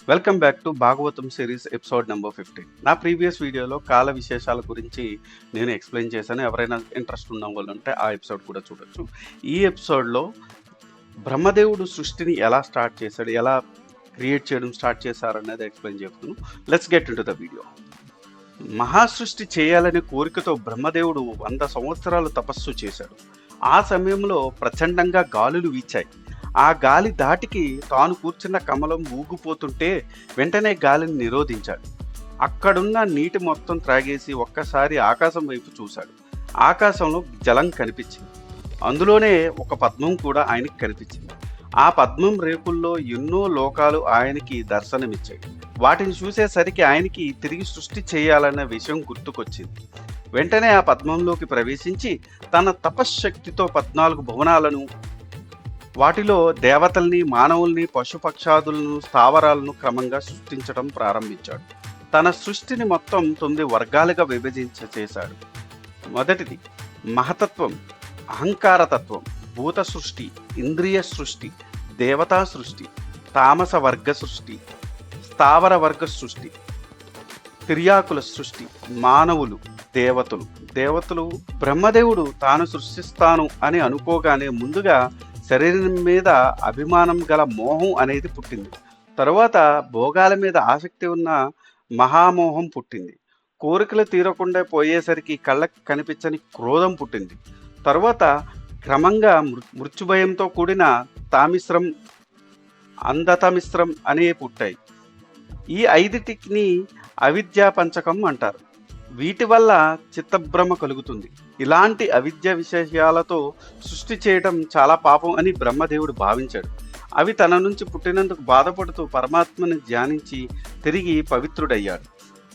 Welcome back to Bhagavatam series episode number 15. నా previous వీడియోలో కాల విశేషాల గురించి నేను ఎక్స్ప్లెయిన్ చేశాను. ఎవరైనా ఇంట్రెస్ట్ ఉన్న వాళ్ళు ఉంటే ఆ ఎపిసోడ్ కూడా చూడొచ్చు. ఈ ఎపిసోడ్లో బ్రహ్మదేవుడు సృష్టిని ఎలా స్టార్ట్ చేశాడు, ఎలా క్రియేట్ చేయడం స్టార్ట్ చేశారు అనేది ఎక్స్ప్లెయిన్ చేస్తున్నాను. Let's get into the video. మహాసృష్టి చేయాలనే కోరికతో బ్రహ్మదేవుడు 100 సంవత్సరాలు తపస్సు చేశాడు. ఆ సమయంలో ప్రచండంగా గాలులు వీచాయి. ఆ గాలి ధాటికి తాను కూర్చున్న కమలం ఊగిపోతుంటే వెంటనే గాలిని నిరోధించాడు. అక్కడున్న నీటి మొత్తం త్రాగేసి ఒక్కసారి ఆకాశం వైపు చూశాడు. ఆకాశంలో జలం కనిపించింది. అందులోనే ఒక పద్మం కూడా ఆయనకి కనిపించింది. ఆ పద్మం రేకుల్లో ఎన్నో లోకాలు ఆయనకి దర్శనమిచ్చాయి. వాటిని చూసేసరికి ఆయనకి తిరిగి సృష్టి చేయాలన్న విషయం గుర్తుకొచ్చింది. వెంటనే ఆ పద్మంలోకి ప్రవేశించి తన తపశ్శక్తితో 14 భువనాలను, వాటిలో దేవతల్ని, మానవుల్ని, పశుపక్షాదులను, స్థావరాలను క్రమంగా సృష్టించడం ప్రారంభించాడు. తన సృష్టిని మొత్తం 9 వర్గాలుగా చేశాడు. మొదటిది మహతత్వం, అహంకారతత్వం, భూత సృష్టి, ఇంద్రియ సృష్టి, దేవతా సృష్టి, తామస వర్గ సృష్టి, స్థావర వర్గ సృష్టి, తిర్యాకుల సృష్టి, మానవులు, దేవతలు. బ్రహ్మదేవుడు తాను సృష్టిస్తాను అని అనుకోగానే ముందుగా శరీరం మీద అభిమానం గల మోహం అనేది పుట్టింది. తరువాత భోగాల మీద ఆసక్తి ఉన్న మహామోహం పుట్టింది. కోరికలు తీరకుండా పోయేసరికి కళ్ళకి కనిపించని క్రోధం పుట్టింది. తరువాత క్రమంగా మృత్యుభయంతో కూడిన తామిశ్రం, అంధతమిశ్రం అనే పుట్టాయి. ఈ 5టిని అవిద్యా పంచకం అంటారు. వీటి వల్ల చిత్తభ్రమ కలుగుతుంది. ఇలాంటి అవిద్య విశేషాలతో సృష్టి చేయడం చాలా పాపం అని బ్రహ్మదేవుడు భావించాడు. అవి తన నుంచి పుట్టినందుకు బాధపడుతూ పరమాత్మని ధ్యానించి తిరిగి పవిత్రుడయ్యాడు.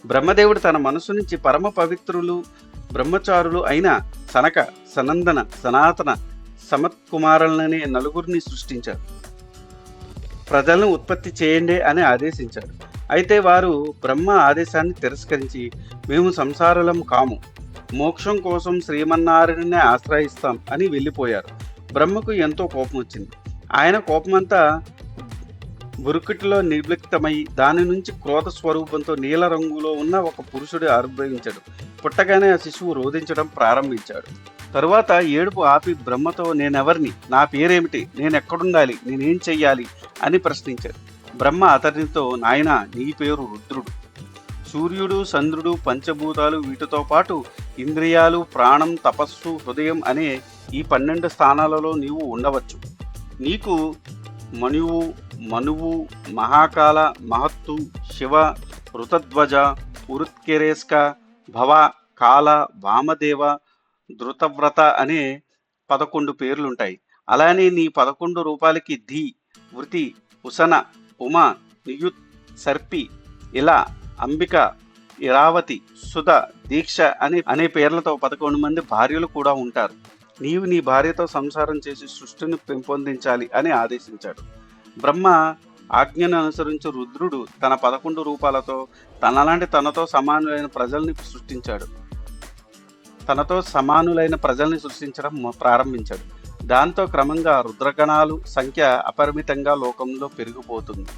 బ్రహ్మదేవుడు తన మనసు నుంచి పరమ పవిత్రులు, బ్రహ్మచారులు అయిన సనక, సనందన, సనాతన, సమత్కుమారులనే నలుగురిని సృష్టించాడు. ప్రజలను ఉత్పత్తి చేయండి అని ఆదేశించాడు. అయితే వారు బ్రహ్మ ఆదేశాన్ని తిరస్కరించి మేము సంసారులం కాము, మోక్షం కోసం శ్రీమన్నారాయణనే ఆశ్రయిస్తాం అని వెళ్ళిపోయారు. బ్రహ్మకు ఎంతో కోపం వచ్చింది. ఆయన కోపమంతా బురుకుటిలో నిర్లిప్తమై దాని నుంచి క్రోధ స్వరూపంతో నీల రంగులో ఉన్న ఒక పురుషుడు ఆవిర్భవించాడు. పుట్టగానే ఆ శిశువు రోధించడం ప్రారంభించాడు. తరువాత ఏడుపు ఆపి బ్రహ్మతో నేనెవరిని, నా పేరేమిటి, నేనెక్కడుండాలి, నేనేం చెయ్యాలి అని ప్రశ్నించాడు. బ్రహ్మ అతనితో నాయనా, నీ పేరు రుద్రుడు. సూర్యుడు, చంద్రుడు, పంచభూతాలు, వీటితో పాటు ఇంద్రియాలు, ప్రాణం, తపస్సు, హృదయం అనే ఈ 12 స్థానాలలో నీవు ఉండవచ్చు. నీకు మనువు, మహాకాల, మహత్తు, శివ, ఋతధ్వజ, ఉరుత్కెరేస్క, భవ, కాల, వామదేవ, ధృతవ్రత అనే 11 పేర్లుంటాయి. అలానే నీ 11 రూపాలకి ధీ, వృతి, ఉసన, ఉమ, నియుత్, సర్పి, ఇలా, అంబిక, ఇరావతి, సుధ, దీక్ష అనే పేర్లతో 11 మంది భార్యలు కూడా ఉంటారు. నీవు నీ భార్యతో సంసారం చేసి సృష్టిని పెంపొందించాలి అని ఆదేశించాడు. బ్రహ్మ ఆజ్ఞను అనుసరించి రుద్రుడు తన 11 రూపాలతో తనతో సమానులైన ప్రజల్ని సృష్టించడం ప్రారంభించాడు. దాంతో క్రమంగా రుద్రగణాలు సంఖ్య అపరిమితంగా లోకంలో పెరిగిపోతుంది.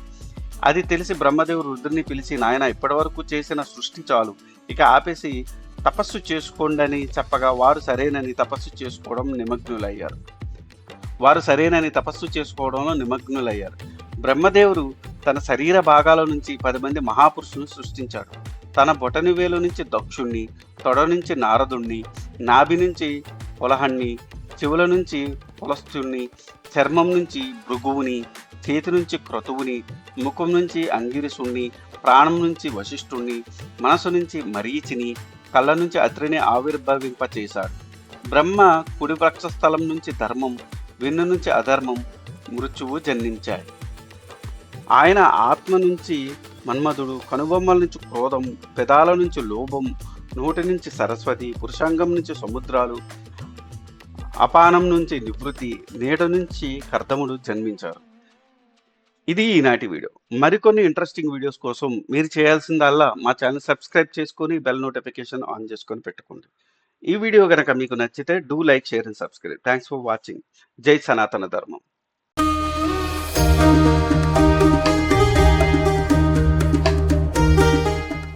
అది తెలిసి బ్రహ్మదేవుడు రుద్రుని పిలిచి, నాయన ఇప్పటివరకు చేసిన సృష్టి చాలు, ఇక ఆపేసి తపస్సు చేసుకోండని చెప్పగా వారు సరేనని తపస్సు చేసుకోవడంలో నిమగ్నులయ్యారు. బ్రహ్మదేవుడు తన శరీర భాగాల నుంచి 10 మంది మహాపురుషులను సృష్టించాడు. తన బొటనివేలు నుంచి దక్షుణ్ణి, తొడ నుంచి నారదుణ్ణి, నాభి నుంచి పులహణ్ణి, చెవుల నుంచి పులస్తుణ్ణి, చర్మం నుంచి భృగువుని, చేతి నుంచి క్రతువుని, ముఖం నుంచి అంగిరసుణ్ణి, ప్రాణం నుంచి వశిష్ఠుణ్ణి, మనసు నుంచి మరీచిని, కళ్ళ నుంచి అత్రిని ఆవిర్భవింపచేశాడు. బ్రహ్మ కుడి వక్షస్థలం నుంచి ధర్మం, వెన్ను నుంచి అధర్మం, మృత్యువు జన్మించాయి. ఆయన ఆత్మ నుంచి మన్మధుడు, కనుబొమ్మల నుంచి క్రోధం, పెదాల నుంచి లోభం, నోటి నుంచి సరస్వతి, పురుషాంగం నుంచి సముద్రాలు, అపానం నుంచి నివృత్తి, నీడ నుంచి కర్దముడు జన్మించారు. ఇది ఈనాటి వీడియో. మరికొన్ని ఇంట్రెస్టింగ్ వీడియోస్ కోసం మీరు చేయాల్సిందల్లా మా ఛానల్ సబ్స్క్రైబ్ చేసుకొని బెల్ నోటిఫికేషన్ ఆన్ చేసుకొని పెట్టుకోండి. ఈ వీడియో కనుక మీకు నచ్చితే do like, share and subscribe. Thanks for watching. జై సనాతన ధర్మం.